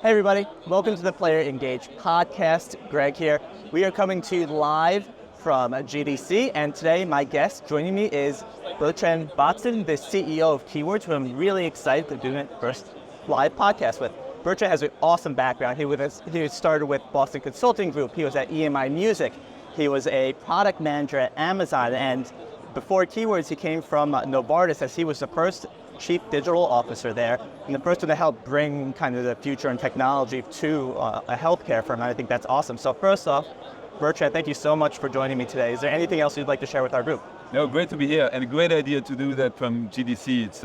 Hey everybody, welcome to the Player Engage podcast. Greg here. We are coming to you live from GDC, and today my guest joining me is Bertrand Bodson, the CEO of Keywords, who I'm really excited to do my first live podcast with. Bertrand has an awesome background. He started with Boston Consulting Group. He was at EMI Music. He was a product manager at Amazon, and before Keywords, he came from Novartis, as he was the first chief digital officer there, and the person to help bring kind of the future and technology to a healthcare firm, and I think that's awesome. So first off, Bertrand, thank you so much for joining me today. Is there anything else you'd like to share with our group? No, great to be here, and a great idea to do that from GDC.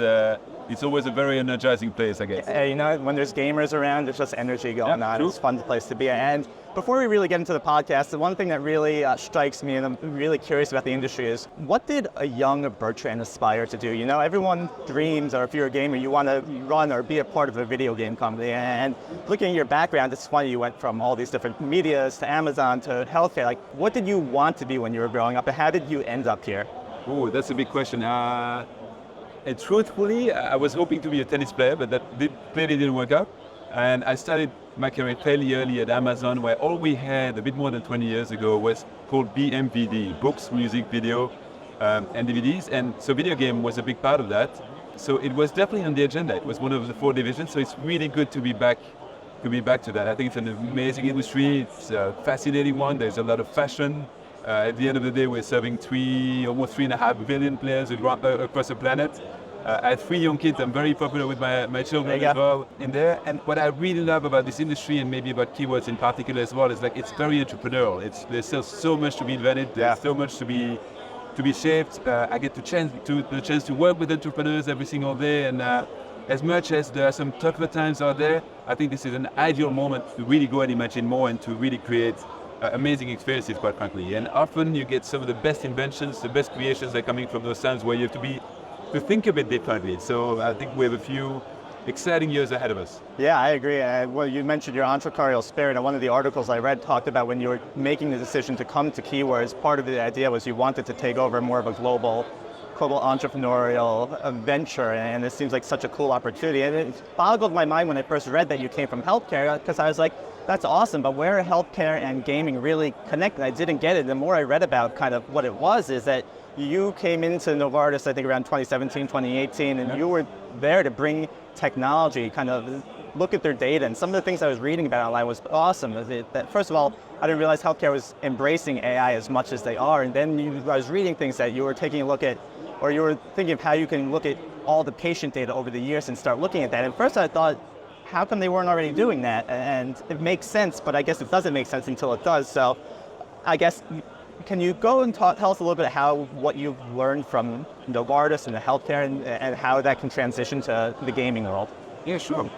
It's always a very energizing place, I guess. You know, when there's gamers around, there's just energy going on. True. It's a fun place to be. And before we really get into the podcast, the one thing that really strikes me, and I'm really curious about the industry, is what did a young Bertrand aspire to do? You know, everyone dreams, or if you're a gamer, you want to run or be a part of a video game company. And looking at your background, it's funny you went from all these different medias to Amazon to healthcare. Like, what did you want to be when you were growing up, and how did you end up here? Oh, that's a big question. And truthfully, I was hoping to be a tennis player, but that clearly didn't work out. And I started my career fairly early at Amazon, where all we had a bit more than 20 years ago was called BMVD, books, music, video, and DVDs. And so video game was a big part of that. So it was definitely on the agenda. It was one of the 4 divisions. So it's really good to be back to that. I think it's an amazing industry. It's a fascinating one. There's a lot of fashion. At the end of the day, we're serving almost 3.5 billion players across the planet. I have 3 young kids. I'm very popular with my children as well in there. And what I really love about this industry, and maybe about Keywords in particular as well, is like it's very entrepreneurial. There's still so much to be invented. There's so much to be shaped. I get the chance to work with entrepreneurs every single day. And as much as there are some tougher times out there, I think this is an ideal moment to really go and imagine more and to really create amazing experiences, quite frankly. And often you get some of the best inventions, the best creations are coming from those times where you have to think a bit differently. So I think we have a few exciting years ahead of us. Yeah, I agree. Well, you mentioned your entrepreneurial spirit, and one of the articles I read talked about when you were making the decision to come to Keywords, part of the idea was you wanted to take over more of a global entrepreneurial venture, and it seems like such a cool opportunity. And it boggled my mind when I first read that you came from healthcare, because I was like, that's awesome, but where healthcare and gaming really connect, I didn't get it. The more I read about kind of what it was, is that you came into Novartis, I think around 2017, 2018, and you were there to bring technology, kind of look at their data. And some of the things I was reading about online was awesome. That first of all, I didn't realize healthcare was embracing AI as much as they are. And then I was reading things that you were taking a look at, or you were thinking of how you can look at all the patient data over the years and start looking at that. And first I thought, how come they weren't already doing that? And it makes sense, but I guess it doesn't make sense until it does. So I guess, can you go and tell us a little bit what you've learned from Novartis and the healthcare, and how that can transition to the gaming world? Yeah, sure.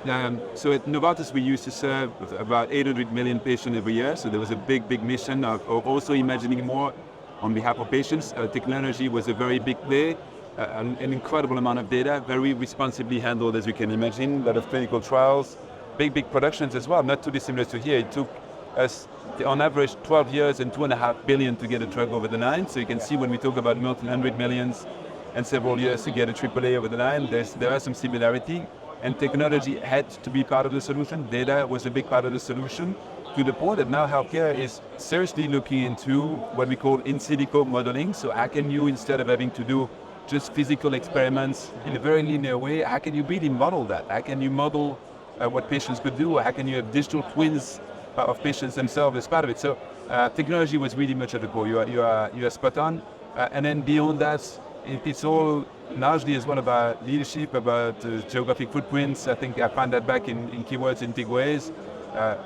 So at Novartis, we used to serve about 800 million patients every year. So there was a big mission of also imagining more on behalf of patients. Technology was a very big play. An incredible amount of data, very responsibly handled, as you can imagine. A lot of clinical trials, big productions as well, not too dissimilar to here. It took us, on average, 12 years and 2.5 billion to get a drug over the line. So you can see when we talk about multi-hundred millions and several years to get a AAA over the line, there are some similarity. And technology had to be part of the solution. Data was a big part of the solution, to the point that now healthcare is seriously looking into what we call in silico modeling. So how can you, instead of having to do just physical experiments in a very linear way, how can you really model that? How can you model what patients could do? How can you have digital twins of patients themselves as part of it? So technology was really much at the core. You are spot on. And then beyond that, it's all largely as well about leadership, about geographic footprints. I think I found that back in Keywords in big ways.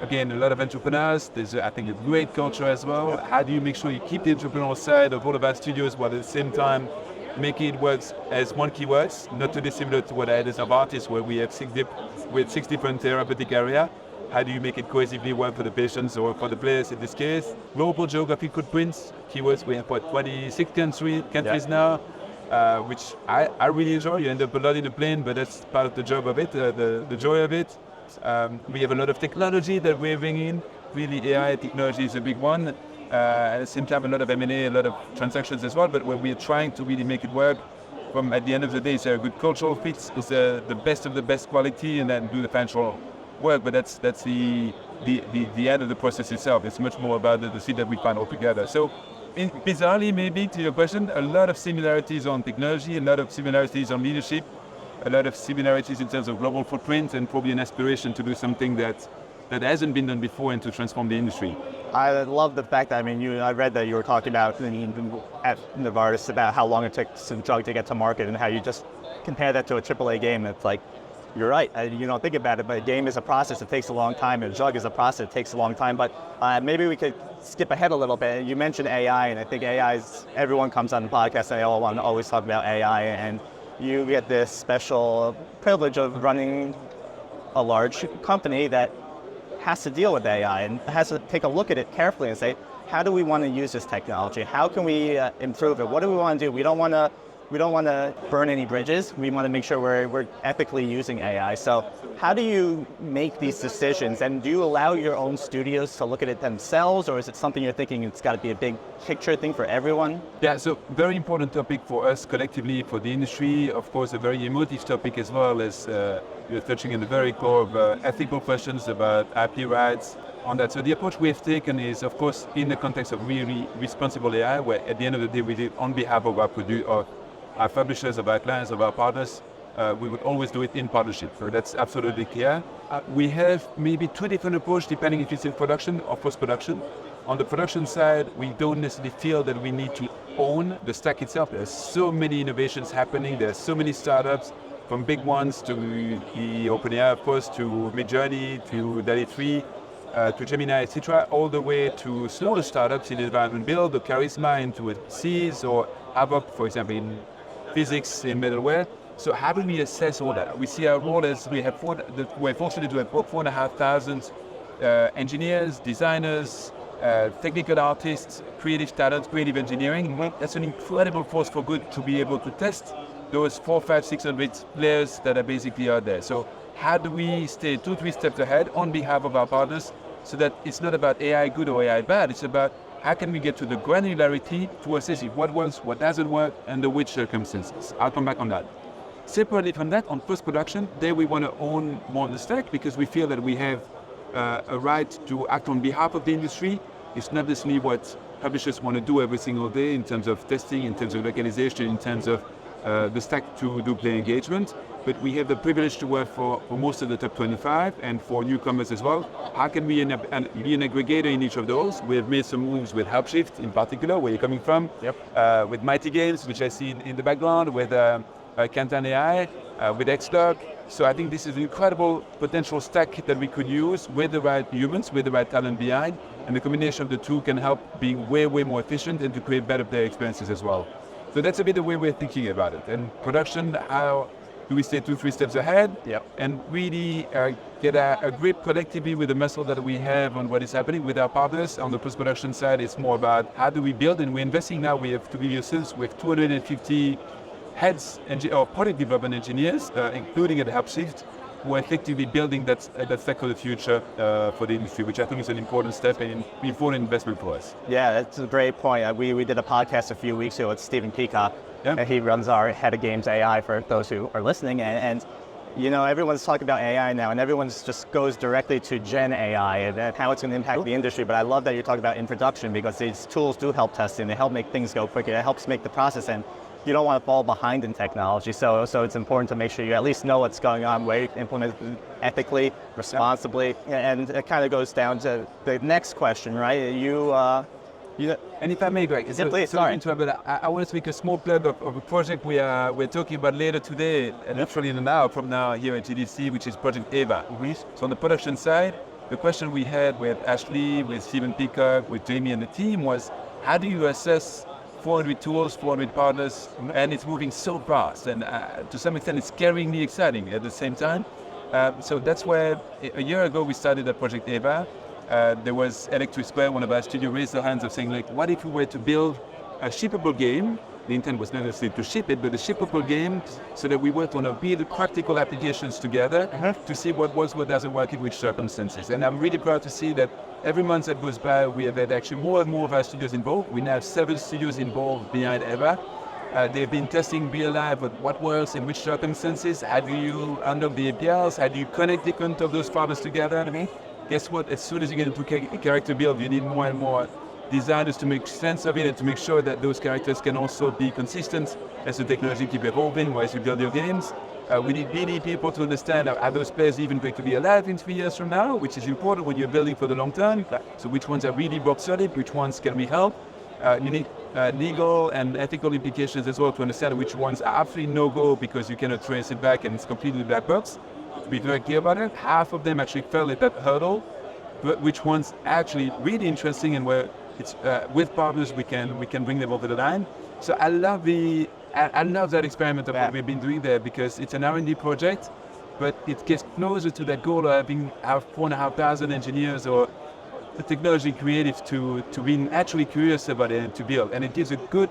Again, a lot of entrepreneurs. There's, I think, a great culture as well. How do you make sure you keep the entrepreneurial side of all of our studios, while at the same time making it work as one Keywords, not too dissimilar to what I had as an artist, where we have 6 different therapeutic areas. How do you make it cohesively work for the patients or for the players in this case? Global geographic footprints, Keywords, we have 26 countries now, which I really enjoy. You end up a lot in a plane, but that's part of the job of it, the joy of it. We have a lot of technology that we're bringing in. Really, AI technology is a big one. At the same time, a lot of M&A, a lot of transactions as well, but where we're trying to really make it work from, at the end of the day, is there a good cultural fit, is the best of the best quality, and then do the financial work, but that's the end of the process itself. It's much more about the seed that we find all together. So bizarrely, maybe to your question, a lot of similarities on technology, a lot of similarities on leadership, a lot of similarities in terms of global footprint, and probably an aspiration to do something that hasn't been done before and to transform the industry. I love the fact that, I read that you were talking about at Novartis about how long it takes a drug to get to market and how you just compare that to a AAA game. It's like, you're right, you don't think about it, but a game is a process, it takes a long time, and a drug is a process, it takes a long time. But maybe we could skip ahead a little bit. You mentioned AI, and I think everyone comes on the podcast and they all want to always talk about AI, and you get this special privilege of running a large company that has to deal with AI and has to take a look at it carefully and say, how do we want to use this technology? How can we improve it? What do we want to do? We don't want to burn any bridges. We want to make sure we're ethically using AI. So how do you make these decisions? And do you allow your own studios to look at it themselves, or is it something you're thinking it's got to be a big picture thing for everyone? Yeah, so very important topic for us collectively, for the industry. Of course, a very emotive topic as well, as you're touching on the very core of ethical questions about IP rights on that. So the approach we have taken is, of course, in the context of really responsible AI, where at the end of the day, we do it on behalf of our publishers, of our clients, of our partners. We would always do it in partnership. So that's absolutely clear. We have maybe two different approaches depending if it's in production or post-production. On the production side, we don't necessarily feel that we need to own the stack itself. There's so many innovations happening. There's so many startups, from big ones to the OpenAI, of course, to Midjourney, to DALL-E 3, to Gemini, etc., all the way to smaller startups in environment build, the Charisma into Seas, or Havoc, for example, in physics, in middleware. So how do we assess all that? We see our role as we're fortunate to have 4,500 engineers, designers, technical artists, creative talent, creative engineering. That's an incredible force for good to be able to test those 400, 500, 600 players that are basically out there. So how do we stay 2-3 steps ahead on behalf of our partners, so that it's not about AI good or AI bad, it's about how can we get to the granularity to assess what works, what doesn't work, under which circumstances. I'll come back on that. Separately from that, on post-production, there we want to own more of the stack, because we feel that we have a right to act on behalf of the industry. It's not necessarily what publishers want to do every single day in terms of testing, in terms of localization, in terms of the stack to do player engagement. But we have the privilege to work for most of the top 25 and for newcomers as well. How can we be an aggregator in each of those? We have made some moves with Helpshift in particular, where you're coming from. Yep. With Mighty Games, which I see in the background, with Kantan AI, with Xlog. So I think this is an incredible potential stack that we could use with the right humans, with the right talent behind. And the combination of the two can help be way, way more efficient and to create better player experiences as well. So that's a bit the way we're thinking about it. And production, how do we stay 2-3 steps ahead? Yep. And really get a grip collectively with the muscle that we have on what is happening with our partners. On the post-production side, it's more about how do we build, and we're investing now. We have, to give you a sense, we have 250 heads or product development engineers, including at Helpshift, who are effectively building that stack for the future for the industry, which I think is an important step and an important investment for us. Yeah, that's a great point. We did a podcast a few weeks ago with Stephen Peacock. Yep. And he runs our head of games AI for those who are listening. And you know, everyone's talking about AI now, and everyone's just goes directly to Gen AI and how it's going to impact the industry. But I love that you're talking about in production, because these tools do help testing. They help make things go quicker. It helps make the process, and you don't want to fall behind in technology. So it's important to make sure you at least know what's going on, where you can implement it ethically, responsibly. And it kind of goes down to the next question, right? And if I may, Greg, I want to make a small plug of a project we're talking about later today, and literally in an hour from now here at GDC, which is Project Eva. Mm-hmm. So on the production side, the question we had with Ashley, with Stephen Peacock, with Jamie and the team was, how do you assess 400 tools, 400 partners, and it's moving so fast, and to some extent it's scaringly exciting at the same time. So that's where a year ago we started at Project Eva. There was Electric Square, one of our studios, raised their hands of saying, like, what if we were to build a shippable game? The intent was not necessarily to ship it, but a shippable game, so that we worked on a real practical applications together to see what works, what doesn't work in which circumstances. And I'm really proud to see that every month that goes by, we have had actually more and more of our studios involved. We now have 7 studios involved behind Eva. They've been testing real life with what works in which circumstances. How do you unlock the APIs? How do you connect different of those partners together? Guess what? As soon as you get into character build, you need more and more designers to make sense of it and to make sure that those characters can also be consistent as the technology keeps evolving, as you build your games. We need really people to understand are those players even going to be alive in 3 years from now, which is important when you're building for the long term. So which ones are really rock solid, which ones can we help? You need legal and ethical implications as well to understand which ones are absolutely no-go because you cannot trace it back and it's completely black box. To be very clear about it, half of them actually fell at that hurdle, but which ones are actually really interesting and where it's with partners we can bring them over the line. So I love that experiment of what we've been doing there because it's an R&D project, but it gets closer to that goal of having 4,500 engineers or the technology creative to be actually curious about it and to build. And it gives a good,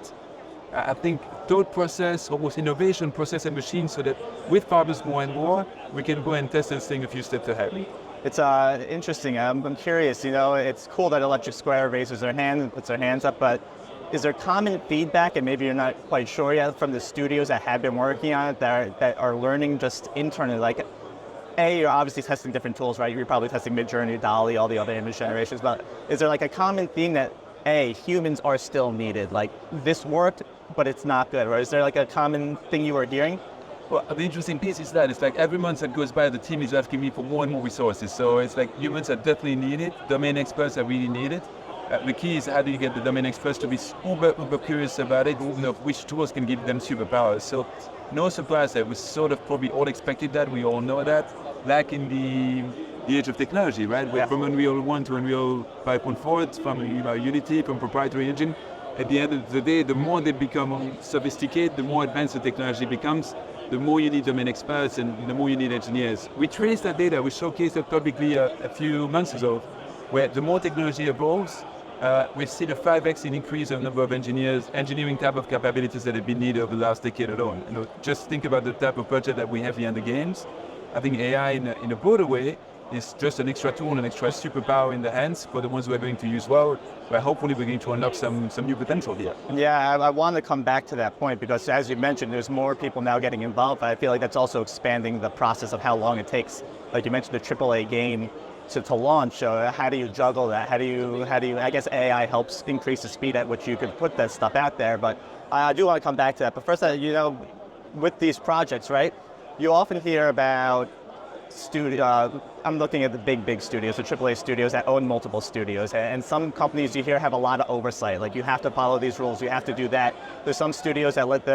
I think, thought process, almost innovation process and machine so that with partners more and more, we can go and test and stay a few steps ahead. It's interesting. I'm curious, it's cool that Electric Square raises their hand and puts their hands up, but is there common feedback, and maybe you're not quite sure yet, from the studios that have been working on it that are learning just internally? Like, you're obviously testing different tools, right? You're probably testing Midjourney, DALL-E, all the other image generations, but is there like a common theme that, humans are still needed? Like, this worked, but it's not good, or is there like a common thing you are hearing? Well, the interesting piece is that it's like every month that goes by, the team is asking me for more and more resources. So it's like humans are definitely needed, domain experts are really needed. The key is how do you get the domain experts to be uber curious about it, which tools can give them superpowers. So no surprise that we sort of probably all expected that, we all know that. Like in the age of technology, right? From Unreal 1 to Unreal 5.4, from Unity, from proprietary engine. At the end of the day, the more they become sophisticated, the more advanced the technology becomes, the more you need domain experts and the more you need engineers. We traced that data, we showcased it publicly a few months ago, where the more technology evolves, we've seen a 5x increase of number of engineering type of capabilities that have been needed over the last decade alone. Just think about the type of budget that we have here in the games. I think AI in a broader way is just an extra tool, an extra superpower in the hands for the ones we're going to use well, where hopefully we're going to unlock some new potential here. Yeah, I want to come back to that point because as you mentioned, there's more people now getting involved. I feel like that's also expanding the process of how long it takes. Like you mentioned, a AAA game to launch. How do you juggle that? How do you? I guess AI helps increase the speed at which you could put that stuff out there. But I do want to come back to that. But first, with these projects, right? You often hear about I'm looking at the big studios, the AAA studios that own multiple studios, and some companies you hear have a lot of oversight. Like you have to follow these rules, you have to do that. There's some studios that let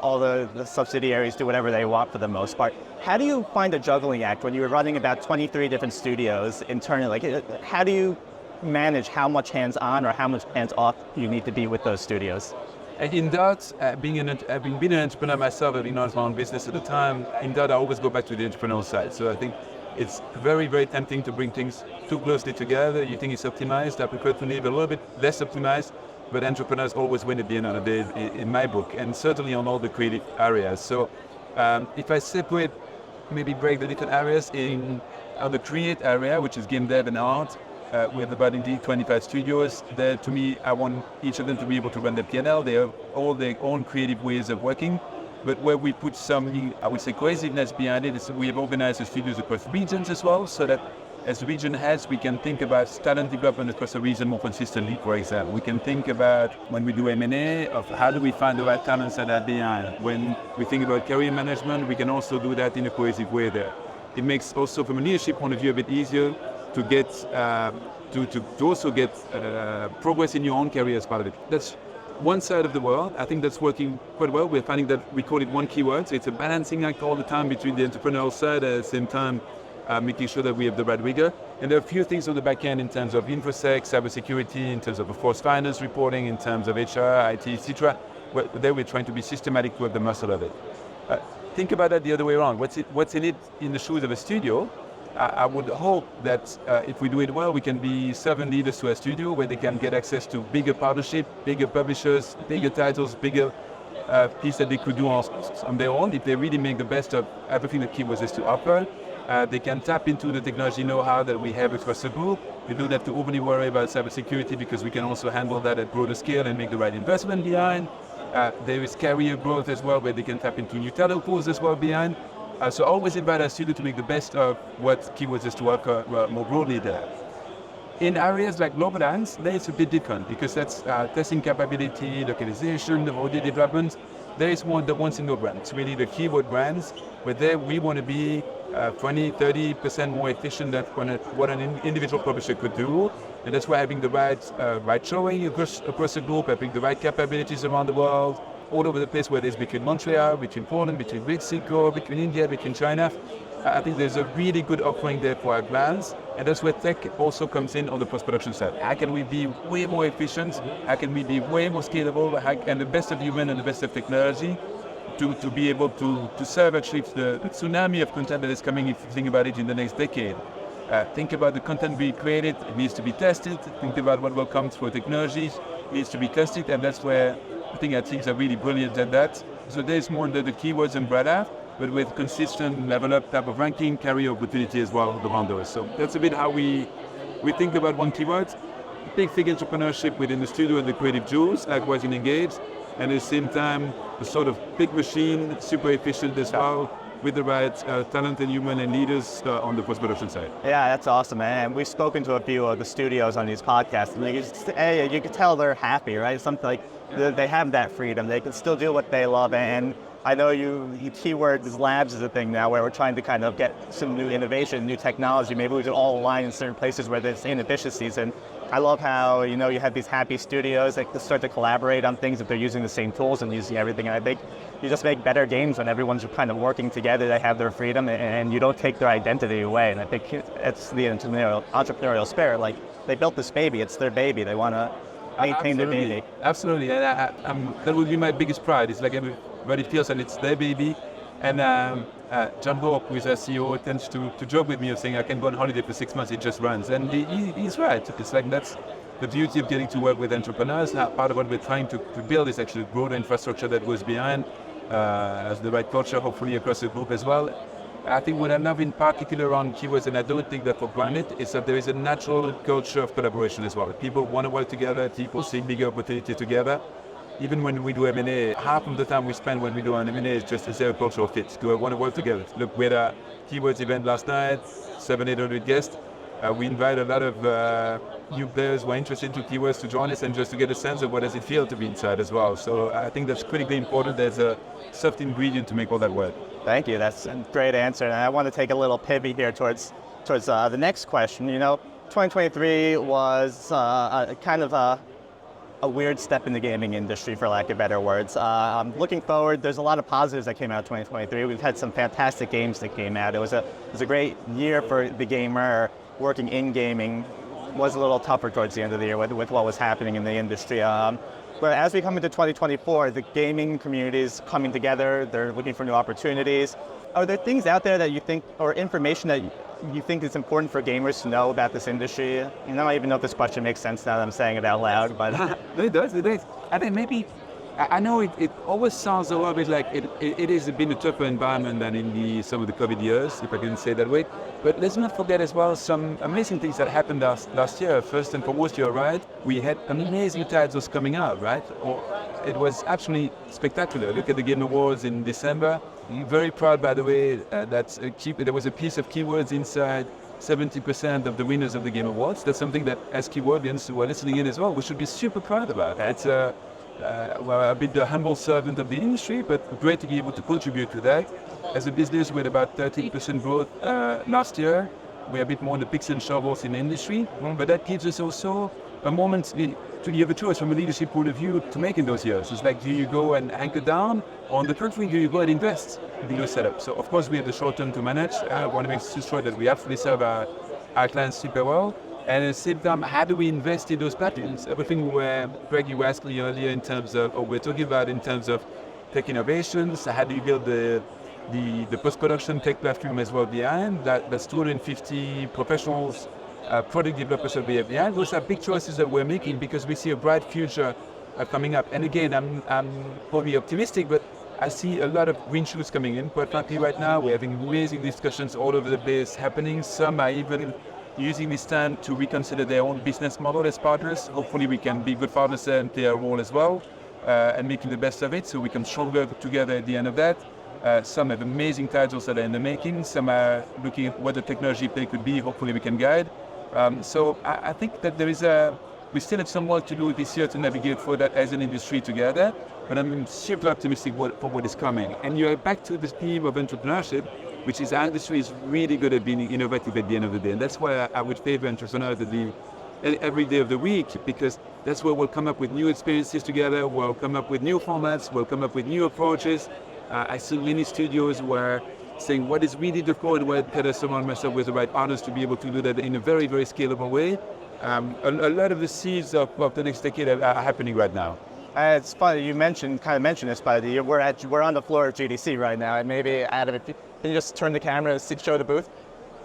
all the subsidiaries do whatever they want for the most part. How do you find a juggling act when you're running about 23 different studios internally? Like, how do you manage how much hands-on or how much hands-off you need to be with those studios? And in that, being an entrepreneur myself, having my own business at the time, in that I always go back to the entrepreneurial side. So I think it's very, very tempting to bring things too closely together. You think it's optimized. I prefer to live a little bit less optimized, but entrepreneurs always win at the end of the day in my book, and certainly on all the creative areas. So if I separate, maybe break the different areas on the create area, which is game dev and art, we have about indeed 25 studios. There, to me, I want each of them to be able to run their P&L. They have all their own creative ways of working. But where we put some, I would say, cohesiveness behind it is we have organized the studios across regions as well, so that as region heads, we can think about talent development across a region more consistently, for example. We can think about, when we do M&A, of how do we find the right talents that are behind. When we think about career management, we can also do that in a cohesive way there. It makes also, from a leadership point of view, a bit easier to get to also get progress in your own career as part of it. That's one side of the world. I think that's working quite well. We're finding that we call it one keyword. So it's a balancing act all the time between the entrepreneurial side at the same time making sure that we have the right rigor. And there are a few things on the back end in terms of infosec, cybersecurity, in terms of course finance reporting, in terms of HR, IT, etc. There we're trying to be systematic to have the muscle of it. Think about that the other way around. What's in it in the shoes of a studio? I would hope that if we do it well, we can be servant leaders to a studio where they can get access to bigger partnership, bigger publishers, bigger titles, bigger piece that they could do on their own. If they really make the best of everything that Keywords has to offer, they can tap into the technology know-how that we have across the group. We don't have to overly worry about cybersecurity because we can also handle that at broader scale and make the right investment behind. There is career growth as well, where they can tap into new talent pools as well behind. So always invite our students to make the best of what keywords is to work more broadly there. In areas like global brands, there it's a bit different because that's testing capability, localization, audio development. There is more the one single brand. It's really the keyword brands, where there we want to be 20, 30% more efficient than what an individual publisher could do. And that's why having the right showing across the globe, having the right capabilities around the world, all over the place, whether it's between Montreal, between Poland, between Mexico, between India, between China. I think there's a really good offering there for our brands, and that's where tech also comes in on the post-production side. How can we be way more efficient? How can we be way more scalable? And the best of human and the best of technology to be able to serve actually the tsunami of content that is coming, if you think about it, in the next decade. Think about the content being created, it needs to be tested. Think about what will come through technologies, it needs to be tested, and that's where I think our teams are really brilliant at that. So there's more the keywords umbrella, but with consistent level up type of ranking, career opportunity as well around those. So that's a bit how we think about one keyword. Big entrepreneurship within the studio and the creative jewels, likewise in Engage, and at the same time, a sort of big machine, super efficient as well, with the right talent and human and leaders on the post-production side. Yeah, that's awesome, man. And we've spoken to a few of the studios on these podcasts, and you can tell they're happy, right? Something like they have that freedom. They can still do what they love. And I know Keywords Labs is a thing now where we're trying to kind of get some new innovation, new technology. Maybe we can all align in certain places where there's inefficiencies. And I love how, you have these happy studios that start to collaborate on things if they're using the same tools and using everything. And I think you just make better games when everyone's kind of working together. They have their freedom and you don't take their identity away. And I think it's the entrepreneurial spirit. Like, they built this baby, it's their baby. They want to maintain their baby. Absolutely, and that would be my biggest pride. It's like everybody feels that it's their baby. And John Hope, who is our CEO, tends to joke with me of saying, I can go on holiday for 6 months, it just runs. And he's right. It's like that's the beauty of getting to work with entrepreneurs. Now, part of what we're trying to build is actually broader infrastructure that goes behind, as the right culture, hopefully across the group as well. I think what I love in particular around keywords, and I don't take that for granted, is that there is a natural culture of collaboration as well. People want to work together, people see bigger opportunity together. Even when we do M&A, half of the time we spend when we do an M&A is just to say a cultural fit. Do I want to work together? Look, we had a keywords event last night, 700-800 guests. We invite a lot of new players who are interested in keywords to join us and just to get a sense of what does it feel to be inside as well. So I think that's critically important. There's a soft ingredient to make all that work. Thank you. That's a great answer. And I want to take a little pivot here towards the next question. 2023 was kind of a weird step in the gaming industry, for lack of better words. Looking forward, there's a lot of positives that came out of 2023. We've had some fantastic games that came out. It was a great year for the gamer. Working in gaming was a little tougher towards the end of the year with what was happening in the industry. But as we come into 2024, the gaming community is coming together. They're looking for new opportunities. Are there things out there that you think, or information that you think is important for gamers to know about this industry? I don't even know if this question makes sense now that I'm saying it out loud, but it does. I think maybe, I know it always sounds a little bit like it has been a tougher environment than in some of the COVID years, if I can say it that way. But let's not forget as well some amazing things that happened last year. First and foremost, you're right, we had amazing titles coming out, right? It was absolutely spectacular. Look at the Game Awards in December. I'm very proud, by the way, that there was a piece of keywords inside 70% of the winners of the Game Awards. That's something that, as keywordians who are listening in as well, we should be super proud about. It's a bit the humble servant of the industry, but great to be able to contribute to that. As a business with about 13% growth last year, we're a bit more on the picks and shovels in the industry, but that gives us also a moment to give a choice from a leadership point of view to make in those years. It's like, do you go and anchor down, or on the contrary, do you go and invest in your setup? So of course we have the short term to manage. I want to make sure that we absolutely serve our clients super well. And at the same time, how do we invest in those platforms? Everything where Greg, you asked me earlier in terms of, or we're talking about in terms of tech innovations, how do you build the post-production tech platform as well behind? That's 250 professionals, product developers that we have behind. Those are big choices that we're making because we see a bright future coming up. And again, I'm probably optimistic, but I see a lot of green shoots coming in. Quite frankly, right now, we're having amazing discussions all over the place happening. Some are even using this time to reconsider their own business model as partners. Hopefully we can be good partners and play a role as well. and making the best of it so we can stronger together at the end of that. Some have amazing titles that are in the making. Some are looking at what the technology play could be. Hopefully we can guide. So I think that we still have some work to do this year to navigate for that as an industry together. But I'm super optimistic for what is coming. And you're back to this theme of entrepreneurship, which is our industry is really good at being innovative at the end of the day. And that's why I would favor entrepreneurs to be every day of the week, because that's where we'll come up with new experiences together, we'll come up with new formats, we'll come up with new approaches. I see many studios where saying what is really the core and where better surround myself with the right partners to be able to do that in a very, very scalable way. A lot of the seeds of the next decade are happening right now. It's funny you mentioned this, but we're on the floor of GDC right now, and maybe Adam, can you just turn the camera and show the booth?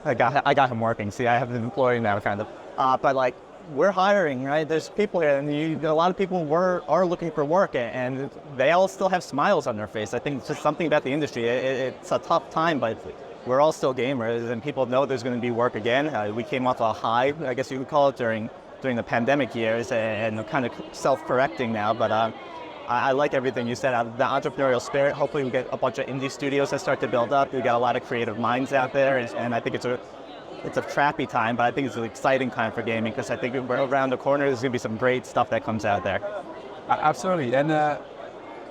I got him working. See, I have an employee now, kind of. But like, we're hiring, right? There's people here, and a lot of people are looking for work, and they all still have smiles on their face. I think it's just something about the industry. It's a tough time, but we're all still gamers, and people know there's going to be work again. We came off a high, I guess you could call it, during the pandemic years, and kind of self-correcting now. But I like everything you said. The entrepreneurial spirit. Hopefully, we get a bunch of indie studios that start to build up. We got a lot of creative minds out there, and I think it's a trappy time, but I think it's an exciting time for gaming, because I think we're around the corner. There's going to be some great stuff that comes out there. Absolutely. And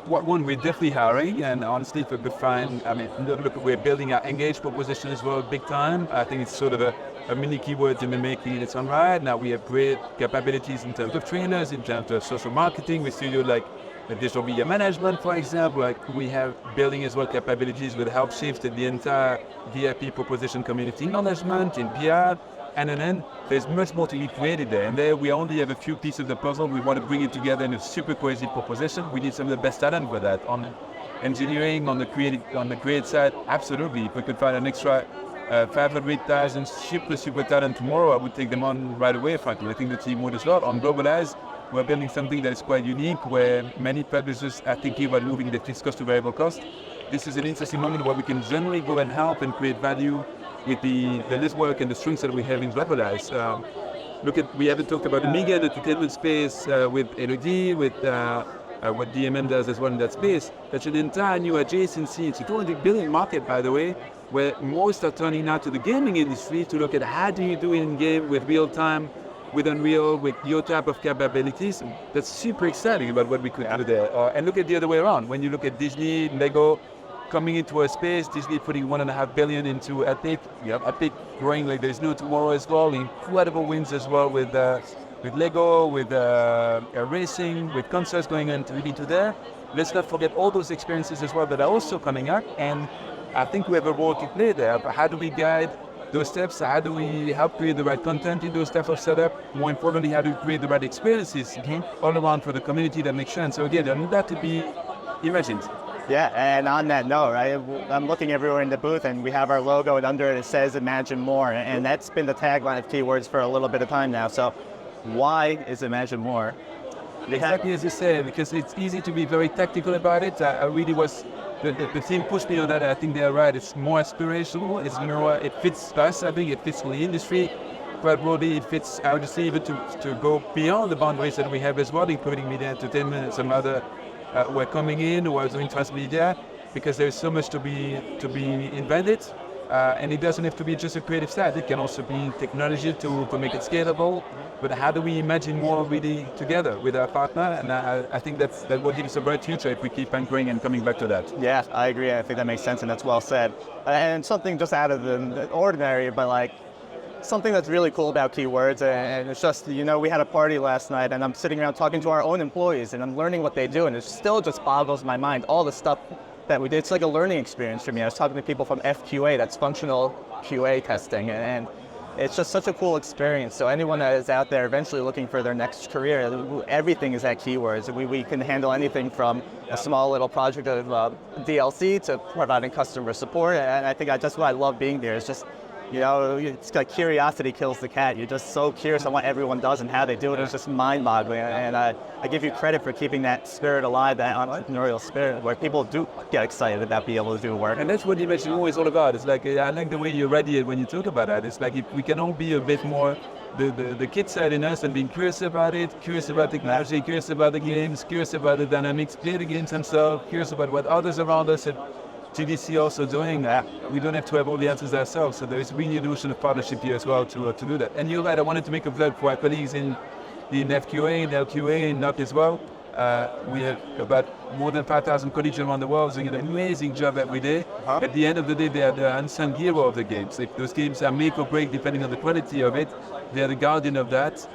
we're definitely hiring, and honestly, for good fine. I mean, look, we're building our engaged proposition as well, big time. I think it's sort of a mini keyword in the making in its own right. Now we have great capabilities in terms of trainers, in terms of social marketing with studios like digital media management, for example. Like we have building as well capabilities with help shift in the entire VIP proposition community management, in PR, and then there's much more to be created there. And there we only have a few pieces of the puzzle. We want to bring it together in a super cohesive proposition. We need some of the best talent for that. On engineering, on the creative side, absolutely. If we could find an extra 500,000 super talent tomorrow, I would take them on right away, frankly. I think the team would as well. On Globalize, we're building something that is quite unique, where many publishers are thinking about moving the fixed cost to variable cost. This is an interesting moment where we can generally go and help and create value with the network and the strengths that we have in Globalize. We haven't talked about the media and entertainment space with LED, with what DMM does as well in that space. That's an entire new adjacency. It's a 200 billion market, by the way, where most are turning now to the gaming industry to look at how do you do in-game with real-time, with Unreal, with your type of capabilities. That's super exciting about what we could do there. And look at the other way around. When you look at Disney, Lego coming into a space, Disney putting $1.5 billion into Epic. Epic growing like there's no tomorrow as well. Incredible wins as well with Lego, with racing, with concerts going into there. Let's not forget all those experiences as well that are also coming up. And I think we have a role to play there. But how do we guide those steps? How do we help create the right content in those types of setup? More importantly, how do we create the right experiences all around for the community that makes sense? So again, there need that to be imagined. Yeah, and on that note, right, I'm looking everywhere in the booth, and we have our logo, and under it says "Imagine More," and that's been the tagline of Keywords for a little bit of time now. So, why is Imagine More? Exactly as you said, because it's easy to be very tactical about it. I really was. The team pushed me on that. I think they're right. It's more aspirational. It's more. It fits us. I think it fits for the industry. Quite broadly, it fits. I would say even to go beyond the boundaries that we have as well, including media entertainment and some other. Who are coming in, who are doing transmedia, because there's so much to be invented, and it doesn't have to be just a creative side. It can also be technology to make it scalable. But how do we imagine more really together with our partner? And I think that will give us a bright future if we keep anchoring and coming back to that. Yeah, I agree. I think that makes sense, and that's well said. And something just out of the ordinary, but like something that's really cool about Keywords, and it's just, we had a party last night, and I'm sitting around talking to our own employees, and I'm learning what they do, and it still just boggles my mind, all the stuff that we did. It's like a learning experience for me. I was talking to people from FQA, that's functional QA testing, and it's just such a cool experience. So anyone that is out there eventually looking for their next career, everything is at Keywords. We can handle anything from a small little project of DLC to providing customer support, and I think that's what I love being there. It's just, it's like curiosity kills the cat. You're just so curious on what everyone does and how they do it. It's just mind-boggling. And I give you credit for keeping that spirit alive, that entrepreneurial spirit, where people do get excited about being able to do work. And that's what Imagine More is all about. It's like, I like the way you radiate when you talk about that. It's like if we can all be a bit more the kid side in us and being curious about it, curious about technology, curious about the games, curious about the dynamics, play the games themselves, curious about what others around us at GDC also doing. We don't have to have all the answers ourselves, so there is really a notion of partnership here as well to do that. And you're right, I wanted to make a plug for our colleagues in FQA and LQA and NUC as well. We have about more than 5,000 colleagues around the world doing an amazing job every day. At the end of the day, they are the unsung hero of the games. If those games are make or break depending on the quality of it, they are the guardian of that,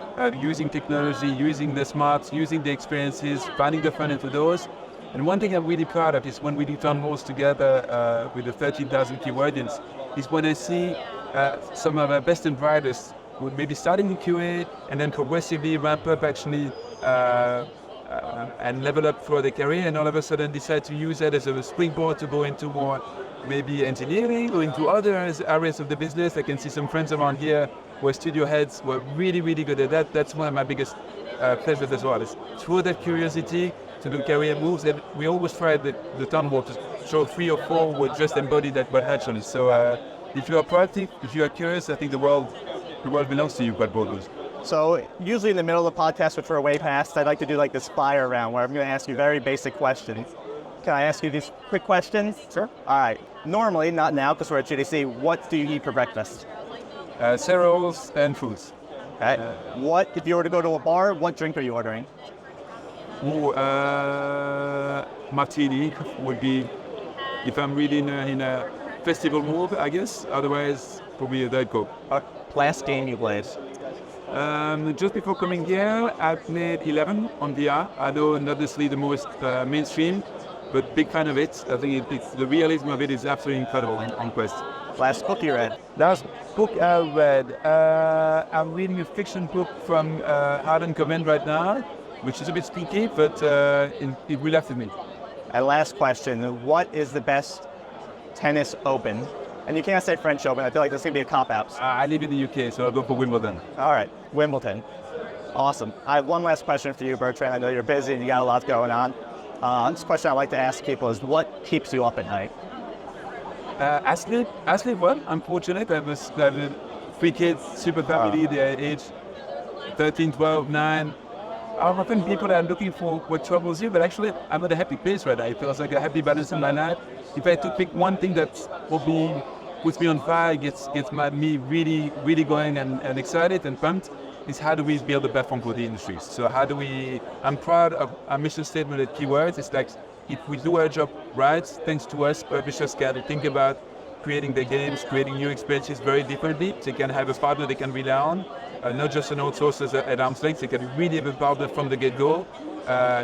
using technology, using the smarts, using the experiences, finding the fun into those. And one thing I'm really proud of is when we do town halls together with the 13,000 keywordians, is when I see some of our best and brightest who maybe starting in QA and then progressively ramp up actually and level up for their career, and all of a sudden decide to use that as a springboard to go into more maybe engineering or into other areas of the business. I can see some friends around here who are studio heads were really, really good at that. That's one of my biggest pleasures as well, is through that curiosity to do career moves. And we always try the town hall to show 3 or 4 would just embody that but actually. So if you are proactive, if you are curious, I think the world belongs to you quite broadly. So usually in the middle of the podcast, which we're way past, I'd like to do like this fire round where I'm going to ask you very basic questions. Can I ask you these quick questions? Sure. All right. Normally, not now because we're at GDC, what do you eat for breakfast? Cereals and fruits. Okay. What, if you were to go to a bar, what drink are you ordering? Martini would be, if I'm really in a festival mood, I guess. Otherwise, probably a Diet Coke. Last game you played? Just before coming here, I played 11 on VR. I know not necessarily the most mainstream, but big fan of it. I think the realism of it is absolutely incredible on Quest. Last book you read? Last book I read, I'm reading a fiction book from Arden Coven right now, which is a bit spooky, but it will have to me. And last question, what is the best tennis open? And you can't say French Open, I feel like there's going to be a cop-out. I live in the UK, so I'll go for Wimbledon. All right, Wimbledon. Awesome. I have one last question for you, Bertrand. I know you're busy and you got a lot going on. This question I like to ask people is, what keeps you up at night? Asleep well, I'm fortunate. I have 3 kids, super family, they're age 13, 12, 9. Often people are looking for what troubles you, but actually I'm at a happy place right now. It feels like a happy balance in my life. If I had to pick one thing that puts me on fire, gets me really, really going and excited and pumped, is how do we build a platform for the industries? So I'm proud of our mission statement at Keywords. It's like, if we do our job right, thanks to us, publishers can think about creating their games, creating new experiences very differently. They can have a partner they can rely on, not just an outsourcer at arm's length. They can really have a partner from the get-go.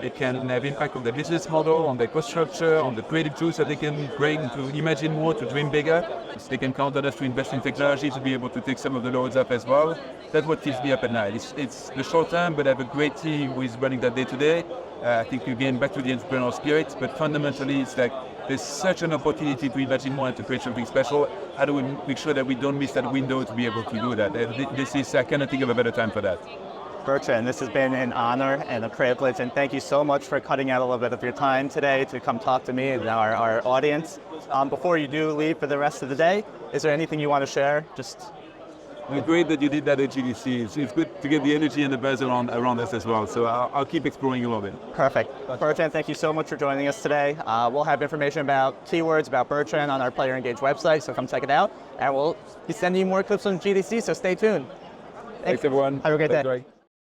It can have impact on their business model, on their cost structure, on the creative tools that they can bring to imagine more, to dream bigger. So they can count on us to invest in technology to be able to take some of the loads up as well. That's what keeps me up at night. It's the short term, but I have a great team who is running that day to day. I think again back to the entrepreneurial spirit, but fundamentally it's like there's such an opportunity to imagine more and to create something special. How do we make sure that we don't miss that window to be able to do that? I cannot think of a better time for that. Bertrand, this has been an honor and a privilege, and thank you so much for cutting out a little bit of your time today to come talk to me and our audience. Before you do leave for the rest of the day, is there anything you want to share? It's great that you did that at GDC. It's good to get the energy and the buzz around us as well. So I'll keep exploring a little bit. Perfect. Bertrand, thank you so much for joining us today. We'll have information about keywords, about Bertrand on our Player Engage website, so come check it out. And we'll be sending you more clips on GDC, so stay tuned. Thanks everyone. Have a great day.